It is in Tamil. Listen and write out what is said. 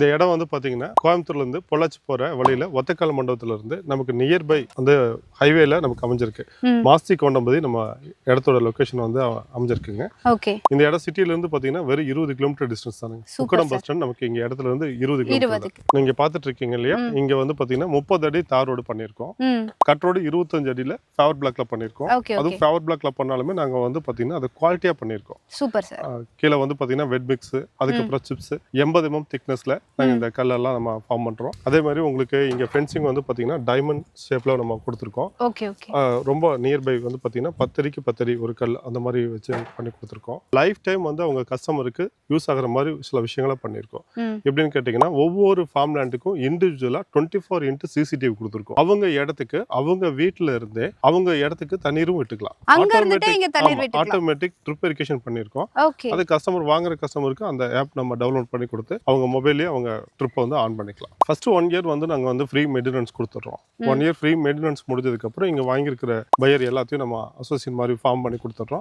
இந்த இடம் வந்து பாத்தீங்கன்னா கோயம்புத்தூர்ல இருந்து பொள்ளாச்சி போற வழியில ஒத்தக்கால் மண்டபத்துல இருந்து நமக்கு நியர்பை அந்த ஹைவேல நமக்கு அமைஞ்சிருக்கு. மாஸ்தி கோண்டம்பதி நம்ம இடத்தோட லொகேஷன் வந்து அமைஞ்சிருக்குங்க. ஓகே. இந்த இடம் சிட்டில இருந்து பாத்தீங்கன்னா வெறும் 20 கிலோமீட்டர் டிஸ்டன்ஸ் தானுங்க. உக்கடம் பஸ் ஸ்டாண்ட் நமக்கு இங்க இடத்துல இருந்து 20 கிலோமீட்டர். நீங்க பாத்துட்டு இருக்கீங்க இல்லையா, இங்க வந்து பாத்தீங்கன்னா 30 அடி தார் ரோடு பண்ணிருக்கோம். கட் ரோடு 25 அடியில ஃபேவர் பிளாக்ல பண்ணிருக்கோம். அதுவும் ஃபேவர் பிளாக்ல பண்ணாலுமே நாங்க வந்து பாத்தீங்கன்னா அது குவாலிட்டியா பண்ணிருக்கோம். Super sir. கீழ வந்து பாத்தீங்கன்னா வெட் மிக்ஸ், அதுக்கப்புறம் சிப்ஸ் 80 mm திக்னஸ்ல நாங்க இந்த கல்லெல்லாம் நம்ம ஃபார்ம் பண்றோம். அதே மாதிரி உங்களுக்கு இங்க ஃபென்சிங் வந்து பாத்தீங்கன்னா டைமண்ட் ஷேப்ல நம்ம கொடுத்துருக்கோம். Okay okay. ரொம்ப நியர்பை வந்து பாத்தீங்கன்னா 10 அடிக்கு 10 அடி ஒரு கல் அந்த மாதிரி வச்சு பண்ணி கொடுத்துருக்கோம். லைஃப் டைம் வந்து அவங்க கஸ்டமருக்கு யூஸ் ஆகுற மாதிரி சில விஷயங்களை பண்ணிருக்கோம். எப்படின்னு கேட்டீங்கன்னா ஒவ்வொரு ஃபார்ம் லேண்டுக்கும் இண்டிவிஜுவலா 24x CCTV கொடுத்துருக்கோம். அவங்க இடத்துக்கு அவங்க வீட்டுல இருந்தே அவங்க இடத்துக்கு தண்ணீரும் விட்டுக்கலாம். ஆட்டோமேட்டிக் ட்ரிப் இரிகேஷன் பண்ணிருக்கோம். அது கஸ்டமர் வாங்குற கஸ்டமருக்கு அந்த ஆப் நம்ம டவுன்லோட் பண்ணி கொடுத்து அவங்க மொபைல்லேயே அவங்க ட்ரிப்பை வந்து ஆன் பண்ணிக்கலாம். ஃபர்ஸ்ட் 1 இயர் வந்து நாங்க வந்து ஃப்ரீ மெயின்டெனன்ஸ் கொடுத்துட்றோம். 1 இயர் ஃப்ரீ மெயின்டெனன்ஸ் முடிஞ்சதுக்கு அப்புறம் இங்க வாங்கியிருக்கிற பையர் எல்லாத்தையும் நம்ம அசோசியேட் மாதிரி ஃபார்ம் பண்ணி கொடுத்துட்றோம்.